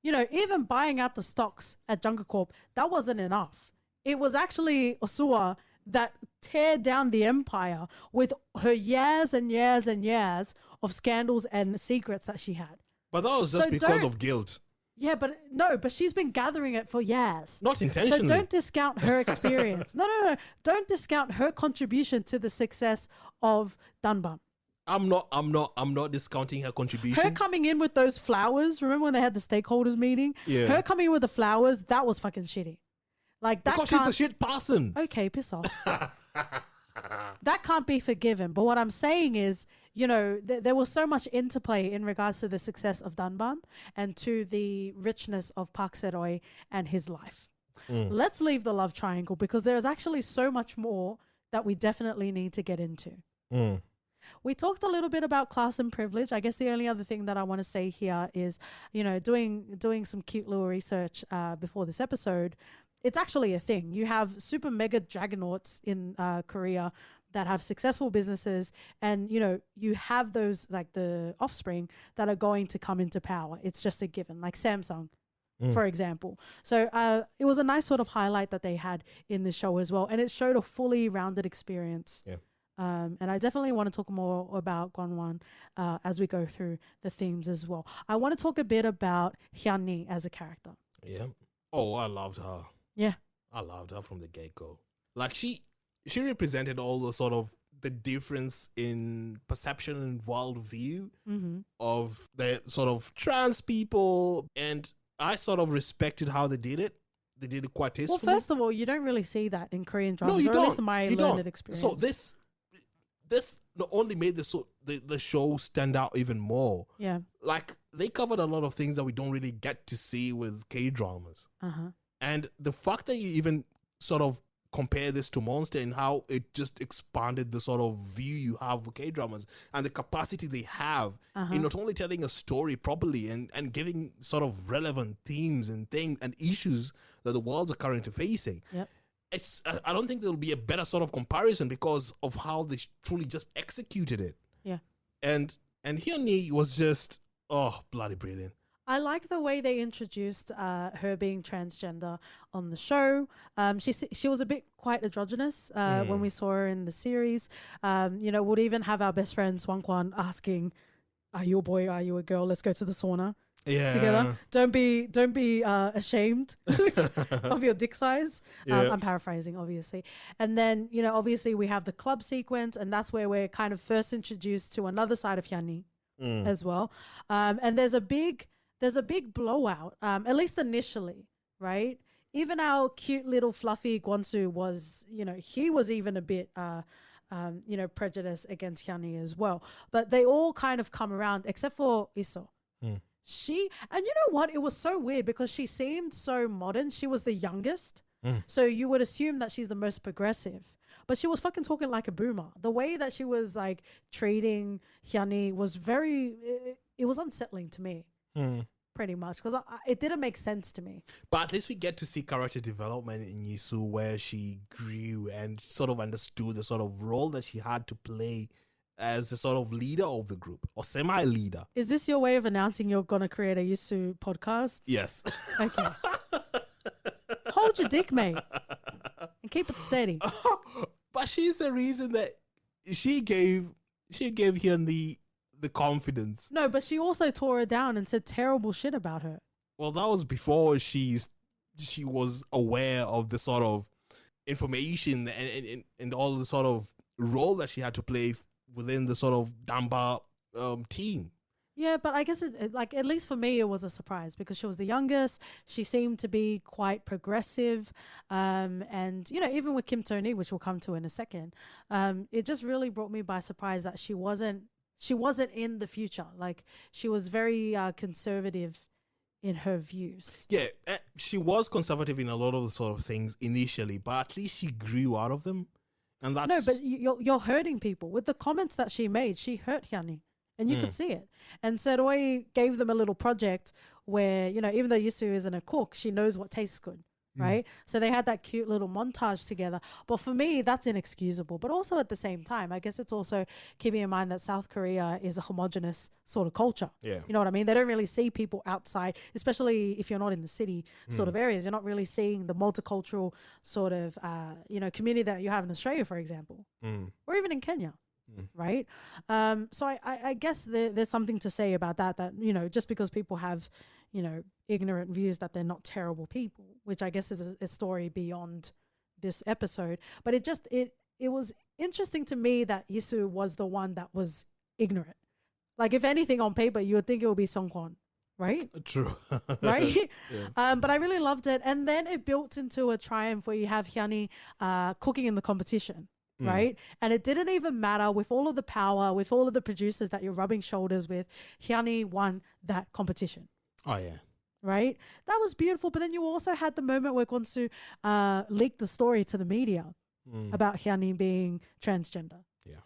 you know, even buying out the stocks at Junker Corp, that wasn't enough. It was actually Suwa that tear down the empire with her years and years and years of scandals and secrets that she had. But that was just because of guilt. Yeah, but she's been gathering it for years. Not intentionally. So don't discount her experience. No. Don't discount her contribution to the success of Danban. I'm not discounting her contribution. Her coming in with those flowers, remember when they had the stakeholders meeting? Yeah. Her coming in with the flowers, that was fucking shitty. Like that because she's a shit person. Okay, piss off. That can't be forgiven. But what I'm saying is, you know, there was so much interplay in regards to the success of Danban and to the richness of Park Se-roy and his life. Let's leave the love triangle because there's actually so much more that we definitely need to get into. We talked a little bit about class and privilege. I guess the only other thing that I want to say here is, you know, doing some cute little research before this episode. It's actually a thing. You have super mega dragonauts in Korea that have successful businesses, and you know, you have those like the offspring that are going to come into power. It's just a given, like Samsung, for example. So it was a nice sort of highlight that they had in the show as well, and it showed a fully rounded experience. Yeah. And I definitely want to talk more about Gwanwan as we go through the themes as well. I want to talk a bit about Hyun Yi as a character. Yeah. Oh, I loved her. Yeah. I loved her from the get-go. Like she represented all the sort of the difference in perception and worldview of the sort of trans people. And I sort of respected how they did it. They did it quite tastefully. Well, first of all, you don't really see that in Korean dramas, no, you or don't. at least in my learned experience. So this not only made the show stand out even more. Yeah. Like they covered a lot of things that we don't really get to see with K-dramas. And the fact that you even sort of compare this to Monster and how it just expanded the sort of view you have with K-dramas and the capacity they have in not only telling a story properly and giving sort of relevant themes and things and issues that the worlds are currently facing. Yep. I don't think there'll be a better sort of comparison because of how they truly just executed it. Yeah. And Hyun Yi was just, bloody brilliant. I like the way they introduced her being transgender on the show. She was a bit quite androgynous when we saw her in the series. You know, we'd even have our best friend Swan Kwan asking, "Are you a boy? Are you a girl? Let's go to the sauna together. Don't be ashamed of your dick size." I'm paraphrasing, obviously. And then, you know, obviously we have the club sequence, and that's where we're kind of first introduced to another side of Hyun Yi as well. And there's a big blowout, at least initially, right? Even our cute little fluffy Gwonsu was, you know, he was even a bit prejudice against Hyun Yi as well. But they all kind of come around, except for Iso. Mm. And you know what? It was so weird because she seemed so modern. She was the youngest. Mm. So you would assume that she's the most progressive. But she was fucking talking like a boomer. The way that she was like treating Hyun Yi was it was unsettling to me. Mm. Pretty much, because it didn't make sense to me. But at least we get to see character development in Yisu, where she grew and sort of understood the sort of role that she had to play as the sort of leader of the group or semi-leader. Is this your way of announcing you're going to create a Yisu podcast? Yes. Okay. Hold your dick, mate, and keep it steady. But she's the reason that she gave Hyun the confidence. No, but she also tore her down and said terrible shit about her. Well, that was before she was aware of the sort of information and all the sort of role that she had to play within the sort of Damba team. Yeah, but I guess at least for me, it was a surprise because she was the youngest. She seemed to be quite progressive. And, even with Kim Tony, which we'll come to in a second, it just really brought me by surprise that she wasn't in the future. Like, she was very conservative in her views. Yeah, she was conservative in a lot of the sort of things initially, but at least she grew out of them. And that's... No, but you're hurting people. With the comments that she made, she hurt Hyun Yi. And you could see it. And Seroy gave them a little project where, even though Yisu isn't a cook, she knows what tastes good, right? So they had that cute little montage together. But for me, that's inexcusable. But also at the same time, I guess it's also keeping in mind that South Korea is a homogenous sort of culture. Yeah. You know what I mean? They don't really see people outside, especially if you're not in the city sort of areas. You're not really seeing the multicultural sort of, community that you have in Australia, for example, or even in Kenya. Right. So I guess there's something to say about that, just because people have, ignorant views that they're not terrible people, which I guess is a story beyond this episode. But it was interesting to me that Yisu was the one that was ignorant. Like, if anything on paper, you would think it would be Song Kwon. Right? True. Right? Yeah. But I really loved it. And then it built into a triumph where you have Hyun Yi cooking in the competition. Right? And it didn't even matter, with all of the power, with all of the producers that you're rubbing shoulders with, Hyun Yi won that competition. Oh, yeah. Right? That was beautiful. But then you also had the moment where Gonsu leaked the story to the media about Hyun Yi being transgender. Yeah.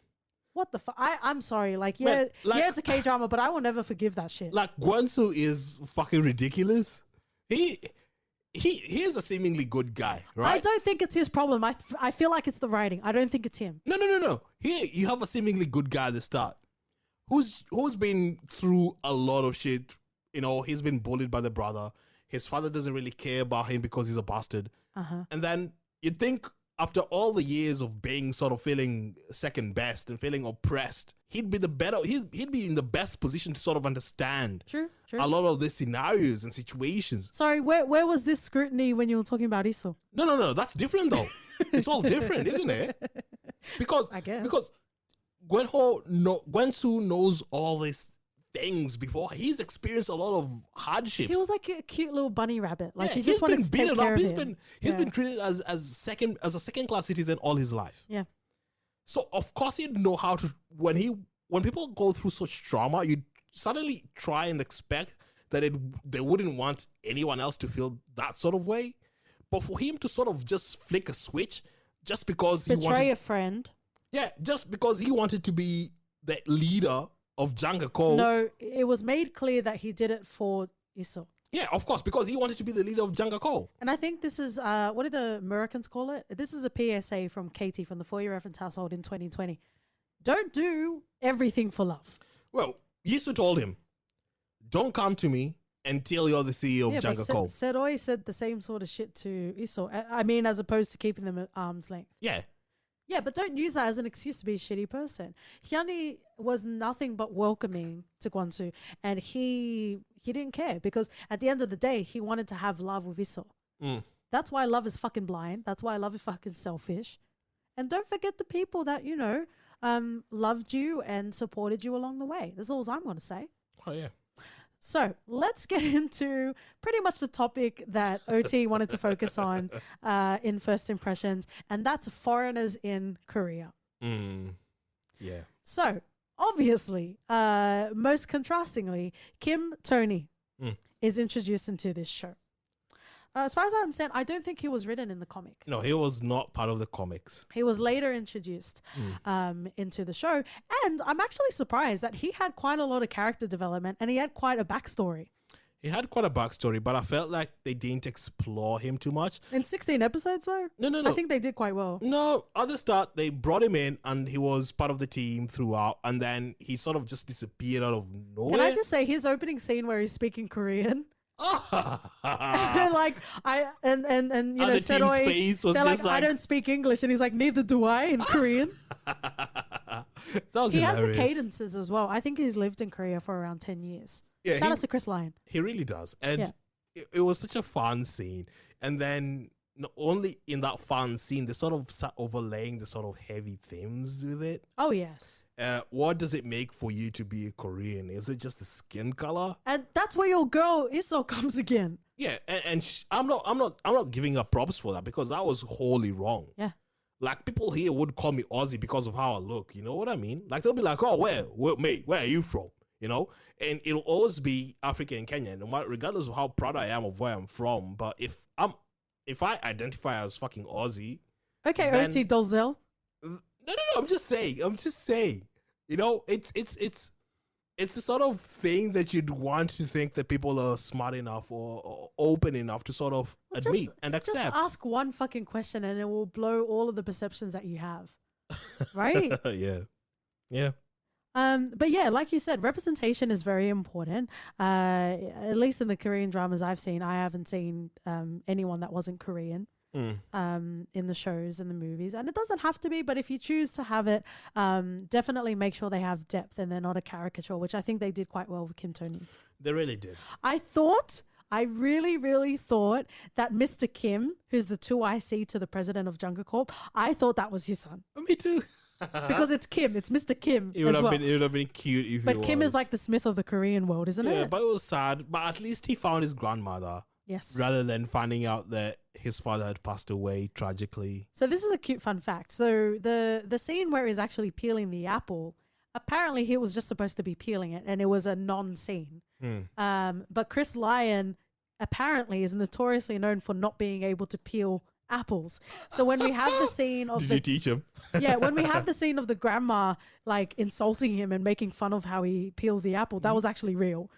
What the fuck? I'm sorry. It's a K-drama, but I will never forgive that shit. Like, Gonsu is fucking ridiculous. He is a seemingly good guy, right? I don't think it's his problem. I feel like it's the writing. I don't think it's him. No. Here you have a seemingly good guy at the start, who's been through a lot of shit. He's been bullied by the brother. His father doesn't really care about him because he's a bastard. And then you'd think after all the years of being sort of feeling second best and feeling oppressed, he'd be in the best position to sort of understand a lot of these scenarios and situations. Sorry, where was this scrutiny when you were talking about Iso? No, that's different though. It's all different, isn't it? Because Gwensu knows all these things before. He's experienced a lot of hardships. He was like a cute little bunny rabbit. Like, he he's just wanted been to take beaten care up. of him. He's been treated as a second class citizen all his life. Yeah. So of course he'd know how to, when people go through such trauma, you suddenly try and expect that they wouldn't want anyone else to feel that sort of way. But for him to sort of just flick a switch just because he wanted a friend. Yeah, just because he wanted to be the leader of Jangako. No, it was made clear that he did it for Iso. Yeah, of course, because he wanted to be the leader of Jangako. And I think this is, what do the Americans call it? This is a PSA from Katie from the For Your Reference household in 2020. Don't do everything for love. Well, Yisu told him, don't come to me until you're the CEO of Jangako. Seroy said the same sort of shit to Iso. I mean, as opposed to keeping them at arm's length. Yeah. Yeah, but don't use that as an excuse to be a shitty person. Hyun Yi was nothing but welcoming to Gwansu, and he didn't care because at the end of the day, he wanted to have love with Iso. That's why love is fucking blind. That's why love is fucking selfish. And don't forget the people that, loved you and supported you along the way. That's all I'm going to say. Oh, yeah. So let's get into pretty much the topic that OT wanted to focus on in First Impressions, and that's foreigners in Korea. Mm. Yeah. So, obviously, most contrastingly, Kim Tony Mm. is introduced into this show. As far as I understand, I don't think he was written in the comic. No, he was not part of the comics. He was later introduced into the show. And I'm actually surprised that he had quite a lot of character development and he had quite a backstory. He had quite a backstory, but I felt like they didn't explore him too much. In 16 episodes, though? No. I think they did quite well. No, at the start, they brought him in and he was part of the team throughout. And then he sort of just disappeared out of nowhere. Can I just say his opening scene where he's speaking Korean? like and you know, the team's face was they're just like, I don't speak English, and he's like, neither do I in Korean. That was He hilarious. has the cadences as well. I think he's lived in Korea for around 10 years. Yeah, Shout out to Chris Lyon. He really does. And Yeah. it was such a fun scene. And then not only in that fun scene, they sort of start overlaying the sort of heavy themes with it. Oh yes. What does it make for you to be a Korean? Is it just the skin color? And that's where your girl Isso comes again. Yeah, and I'm not giving her props for that because that was wholly wrong. Yeah. Like people here would call me Aussie because of how I look. You know what I mean? Like they'll be like, "Oh, mate, where are you from?" You know, and it'll always be African and Kenyan, no matter, regardless of how proud I am of where I'm from. But if I identify as fucking Aussie, Okay, then- OT Dolzel. no, I'm just saying. You know, it's the sort of thing that you'd want to think that people are smart enough or open enough to sort of admit and Just accept. ask one fucking question and it will blow all of the perceptions that you have. Right? Yeah. But yeah, like you said, representation is very important. At least in the Korean dramas I've seen, I haven't seen anyone that wasn't Korean in the shows and the movies. And it doesn't have to be, but if you choose to have it, definitely make sure they have depth and they're not a caricature, which I think they did quite well with Kim Tony. They really did. I really, really thought that Mr. Kim, who's the 2IC to the president of Jungle Corp, I thought that was his son. Me too. Because it's Kim, it's Mr. Kim It would as have well. been. It would have been cute if. But it Kim was. is like the Smith of the Korean world, isn't Yeah, it? but it was sad. But at least he found his grandmother Yes. rather than finding out that his father had passed away tragically. So this is a cute fun fact. So the scene where he's actually peeling the apple, apparently he was just supposed to be peeling it, and it was a non-scene. But Chris Lyon apparently is notoriously known for not being able to peel apples. So when we have the scene of Did you teach him? yeah, when we have the scene of the grandma like insulting him and making fun of how he peels the apple, that was actually real.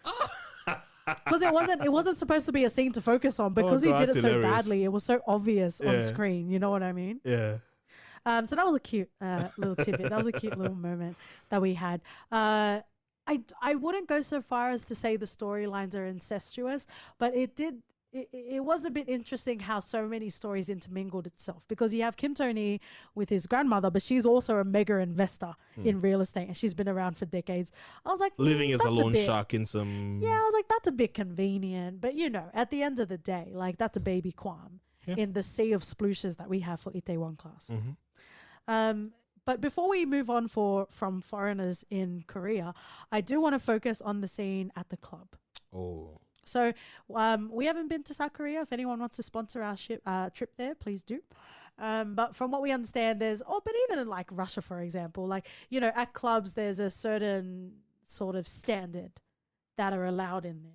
Because it wasn't supposed to be a scene to focus on because he God, did it that's so hilarious. badly. It was so obvious on Yeah. screen. You know what I mean? Yeah. So that was a cute little tidbit. That was a cute little moment that we had. I wouldn't go so far as to say the storylines are incestuous, but it was a bit interesting how so many stories intermingled itself because you have Kim Tony with his grandmother, but she's also a mega investor in real estate and she's been around for decades. I was like, Living as a that's lone bit- shark in some. Yeah, I was like, that's a bit convenient. But you know, at the end of the day, like that's a baby qualm in the sea of splooshes that we have for Itaewon Class. But before we move on from foreigners in Korea, I do want to focus on the scene at the club. Oh. So we haven't been to South Korea. If anyone wants to sponsor our trip there, please do. But from what we understand, but even in like Russia, for example, like, you know, at clubs, there's a certain sort of standard that are allowed in there.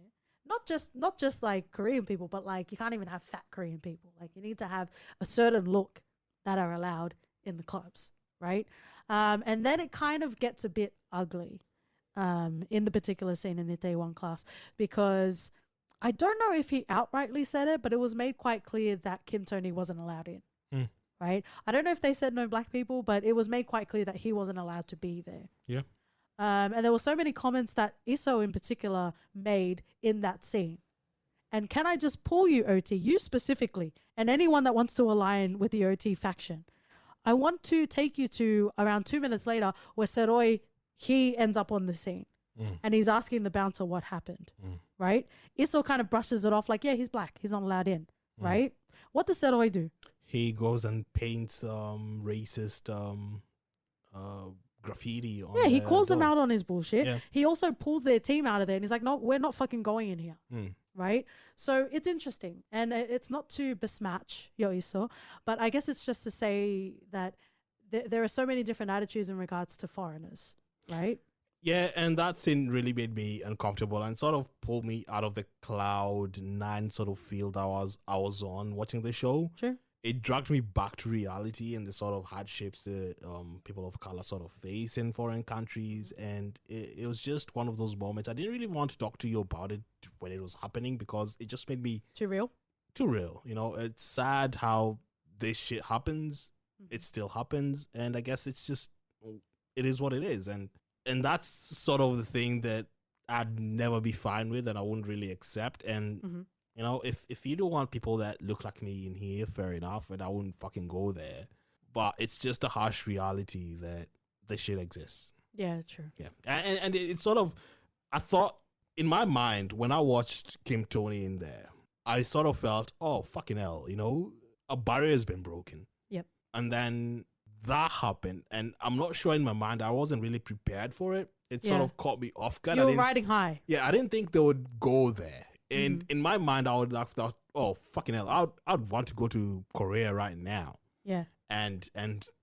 Not just like Korean people, but like you can't even have fat Korean people. Like you need to have a certain look that are allowed in the clubs, right? And then it kind of gets a bit ugly in the particular scene in Itaewon Class because I don't know if he outrightly said it, but it was made quite clear that Kim Tony wasn't allowed in, right? I don't know if they said no black people, but it was made quite clear that he wasn't allowed to be there. Yeah. And there were so many comments that Isso in particular made in that scene. And can I just pull you, OT, you specifically, and anyone that wants to align with the OT faction? I want to take you to around 2 minutes later where Seroy, he ends up on the scene. And he's asking the bouncer what happened, right? Isso kind of brushes it off like, yeah, he's black. He's not allowed in, right? What does Seroy do? He goes and paints racist graffiti on. Yeah, he the calls them door. out on his bullshit. Yeah. He also pulls their team out of there and he's like, no, we're not fucking going in here. Right? So it's interesting. And it's not to besmatch Yoiso, but I guess it's just to say that there are so many different attitudes in regards to foreigners, right? Yeah, and that scene really made me uncomfortable and sort of pulled me out of the cloud nine sort of field I was on watching the show. Sure. It dragged me back to reality and the sort of hardships that people of color sort of face in foreign countries. And it was just one of those moments. I didn't really want to talk to you about it when it was happening because it just made me Too real. too real. You know, it's sad how this shit happens. It still happens. And I guess it's just, it is what it is. And that's sort of the thing that I'd never be fine with and I wouldn't really accept. And you know, if you don't want people that look like me in here, fair enough, and I wouldn't fucking go there. But it's just a harsh reality that this shit exists. Yeah, true. Yeah, and it's sort of, I thought in my mind when I watched Kim Tony in there, I sort of felt, oh fucking hell, you know, a barrier has been broken. Yep. And then that happened, and I'm not sure in my mind I wasn't really prepared for it. It sort of caught me off guard. You were riding high. Yeah, I didn't think they would go there. And in my mind, I would have thought, oh fucking hell, I'd want to go to Korea right now. Yeah. And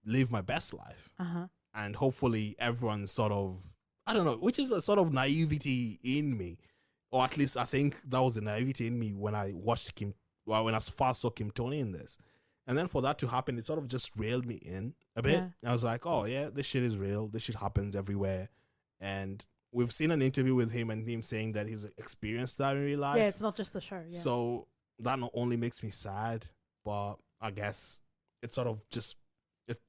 live my best life. Uh-huh. And hopefully everyone's sort of, I don't know, which is a sort of naivety in me. Or at least I think that was the naivety in me when I watched when I first saw Kim Tony in this. And then for that to happen, it sort of just railed me in a bit. Yeah. I was like, oh yeah, this shit is real. This shit happens everywhere. And we've seen an interview with him and him saying that he's experienced that in real life. Yeah, it's not just the show. Yeah. So that not only makes me sad, but I guess it's sort of just,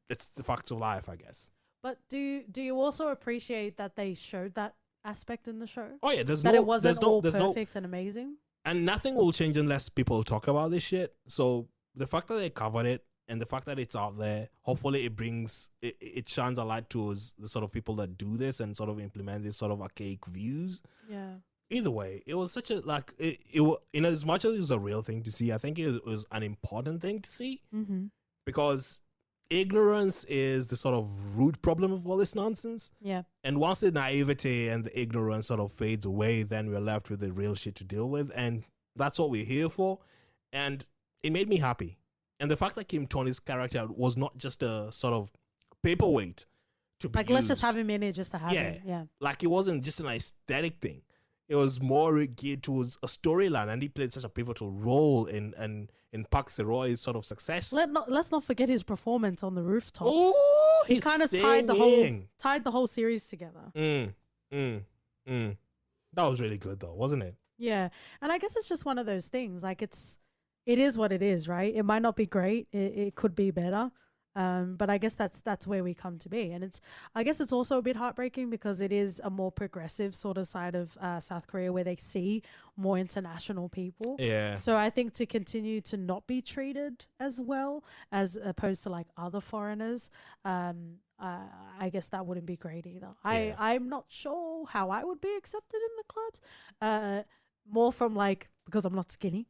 it's the fact of life, I guess. But do you also appreciate that they showed that aspect in the show? Oh yeah, it wasn't all perfect and amazing? And nothing will change unless people talk about this shit. So the fact that they covered it, and the fact that it's out there, hopefully it shines a light towards the sort of people that do this and sort of implement this sort of archaic views. Yeah. Either way, it was such a, like, in as much as it was a real thing to see, I think it was an important thing to see. Because ignorance is the sort of root problem of all this nonsense. Yeah. And once the naivety and the ignorance sort of fades away, then we're left with the real shit to deal with. And that's what we're here for. And it made me happy. And the fact that Kim Tony's character was not just a sort of paperweight to be let's just used. have him in it just to have him. Yeah. Like it wasn't just an aesthetic thing. It was more geared towards a storyline, and he played such a pivotal role in Park Se-roy's sort of success. Let's not forget his performance on the rooftop. Oh, he kind of tied the whole series together. That was really good though, wasn't it? Yeah. And I guess it's just one of those things. Like it is what it is, right? It might not be great. It could be better. But I guess that's where we come to be. And I guess it's also a bit heartbreaking because it is a more progressive sort of side of South Korea where they see more international people. Yeah. So I think to continue to not be treated as well as opposed to like other foreigners, I guess that wouldn't be great either. Yeah. I'm not sure how I would be accepted in the clubs. More from like, because I'm not skinny.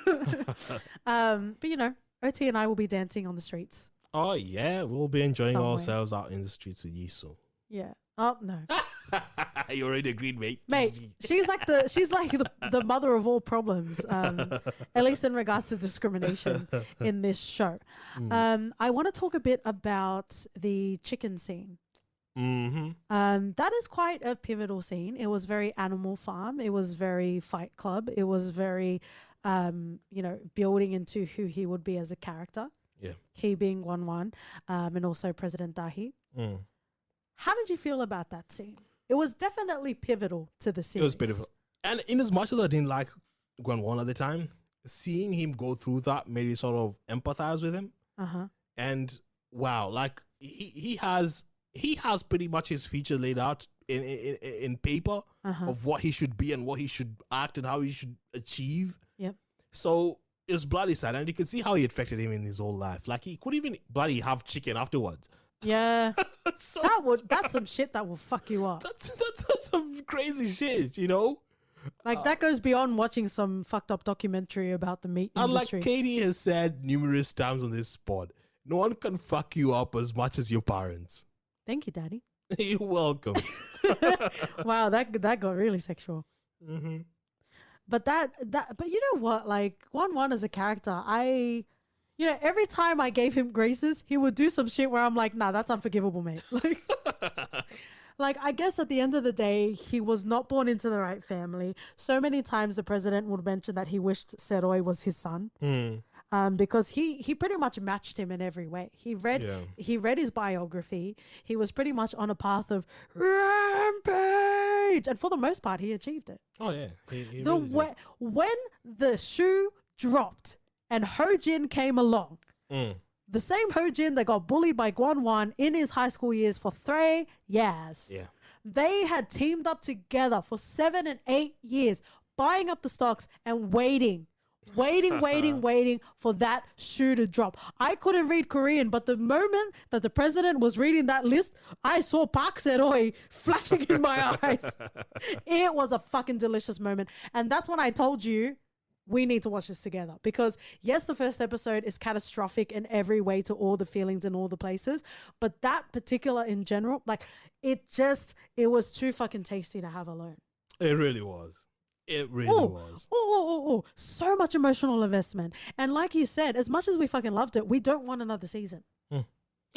But you know, OT and I will be dancing on the streets. Oh yeah, we'll be enjoying Somewhere. ourselves out in the streets with Yiso. Yeah. Oh no. You already agreed, mate. Mate, she's like the mother of all problems. At least in regards to discrimination in this show. I want to talk a bit about the chicken scene. That is quite a pivotal scene. It was very Animal Farm. It was very Fight Club. It was very, building into who he would be as a character. Yeah. He being Won, and also President Dahi. How did you feel about that scene? It was definitely pivotal to the series. It was pivotal. And in as much as I didn't like Won at the time, seeing him go through that made me sort of empathize with him. And wow, like he has pretty much his future laid out in paper of what he should be and what he should act and how he should achieve. Yep. So it's bloody sad, and you can see how it affected him in his whole life. Like he could even bloody have chicken afterwards. Yeah. So, that's some shit that will fuck you up. That's some crazy shit, you know? Like that goes beyond watching some fucked up documentary about the meat industry. And like Katie has said numerous times on this pod, no one can fuck you up as much as your parents. Thank you, Daddy. You're welcome. Wow, that got really sexual. But but you know what? Like Won as a character, You know, every time I gave him graces, he would do some shit where I'm like, nah, that's unforgivable, mate. Like, I guess at the end of the day, he was not born into the right family. So many times the president would mention that he wished Seroy was his son. Because he pretty much matched him in every way. He read his biography. He was pretty much on a path of rampage, and for the most part, he achieved it. Oh yeah, he really did. When the shoe dropped and Ho Jin came along, the same Ho Jin that got bullied by Guan Wan in his high school years for 3 years. Yeah, they had teamed up together for 7 and 8 years, buying up the stocks and waiting for that shoe to drop. I couldn't read Korean, but the moment that the president was reading that list, I saw Park Se-roy flashing in my eyes. It was a fucking delicious moment. And that's when I told you, we need to watch this together. Because yes, the first episode is catastrophic in every way to all the feelings and all the places. But that particular in general, like it was too fucking tasty to have alone. It really was. It really was. So much emotional investment. And like you said, as much as we fucking loved it, we don't want another season. No,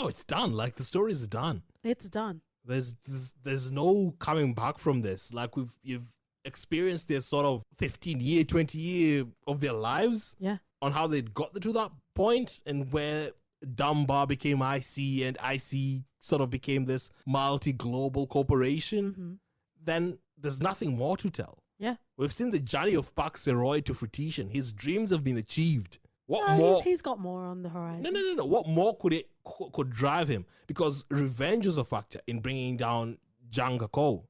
it's done. Like the story is done. It's done. There's no coming back from this. Like you've experienced their sort of 15-year, 20-year of their lives. Yeah. On how they got to that point and where Dunbar became IC and IC sort of became this multi-global corporation. Then there's nothing more to tell. Yeah. We've seen the journey of Park Se-roy to fruition. His dreams have been achieved. What more? He's got more on the horizon. No. What more could drive him? Because revenge is a factor in bringing down Jang Gako.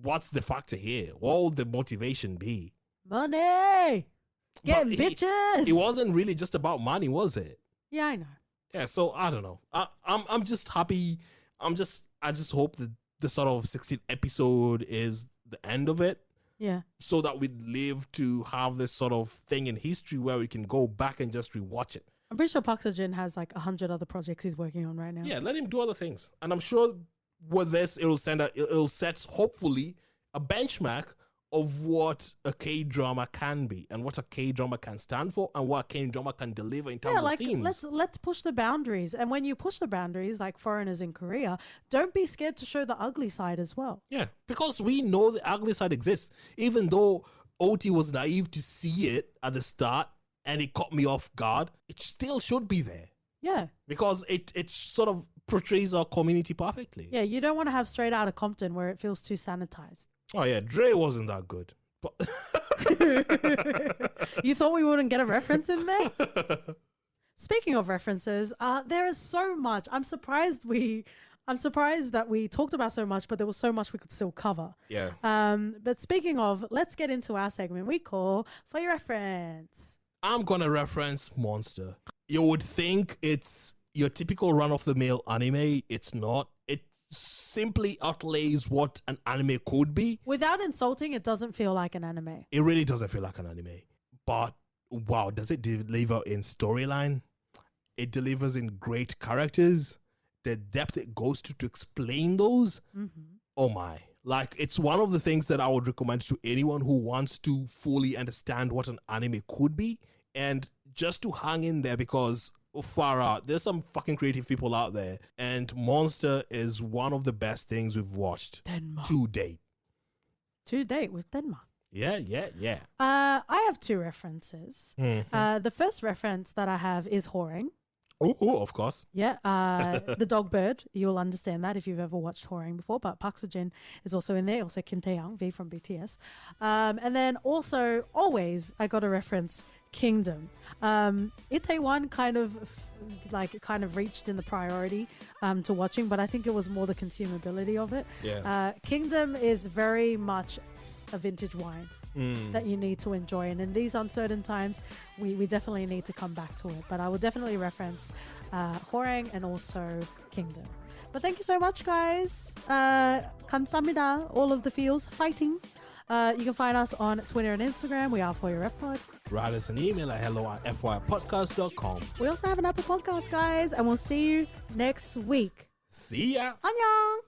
What's the factor here? What would the motivation be? Money! Getting bitches! It wasn't really just about money, was it? Yeah, I know. Yeah, so I don't know. I'm just happy. I just hope that the sort of 16th episode is the end of it. Yeah. So that we live to have this sort of thing in history where we can go back and just rewatch it. I'm pretty sure Park Se-jin has like 100 other projects he's working on right now. Yeah, let him do other things. And I'm sure with this, it'll set hopefully a benchmark of what a K-drama can be and what a K-drama can stand for and what a K-drama can deliver in terms of themes. Let's push the boundaries. And when you push the boundaries, like foreigners in Korea, don't be scared to show the ugly side as well. Yeah, because we know the ugly side exists. Even though OT was naive to see it at the start and it caught me off guard, it still should be there. Yeah. Because it sort of portrays our community perfectly. Yeah, you don't want to have Straight Outta Compton where it feels too sanitized. Oh yeah, Dre wasn't that good. But you thought we wouldn't get a reference in there? Speaking of references, there is so much. I'm surprised that we talked about so much, but there was so much we could still cover. Yeah. But speaking of, let's get into our segment we call For Your Reference. I'm gonna reference Monster. You would think it's your typical run-of-the-mill anime. It's not. It simply outlays what an anime could be. Without insulting, it doesn't feel like an anime. It really doesn't feel like an anime. But wow, does it deliver in storyline? It delivers in great characters. The depth it goes to explain those. Oh my. Like, it's one of the things that I would recommend to anyone who wants to fully understand what an anime could be. And just to hang in there, because far out, there's some fucking creative people out there. And Monster is one of the best things we've watched to date. To date with Denmark. Yeah. I have two references. The first reference that I have is Whoring. Oh, of course. Yeah, the dog bird. You'll understand that if you've ever watched Whoring before. But Park Se-jin is also in there. Also Kim Tae-young, V from BTS. And then also, always, I got to reference Kingdom. Itaewon kind of reached in the priority to watching, but I think it was more the consumability of it. Yeah. Kingdom is very much a vintage wine that you need to enjoy, and in these uncertain times we definitely need to come back to it. But I will definitely reference Whoring and also Kingdom. But thank you so much, guys. 감사합니다. All of the feels fighting. You can find us on Twitter and Instagram. We are For Your FPod. Write us an email at hello@fypodcast.com. We also have an Apple Podcast, guys, and we'll see you next week. See ya. 안녕.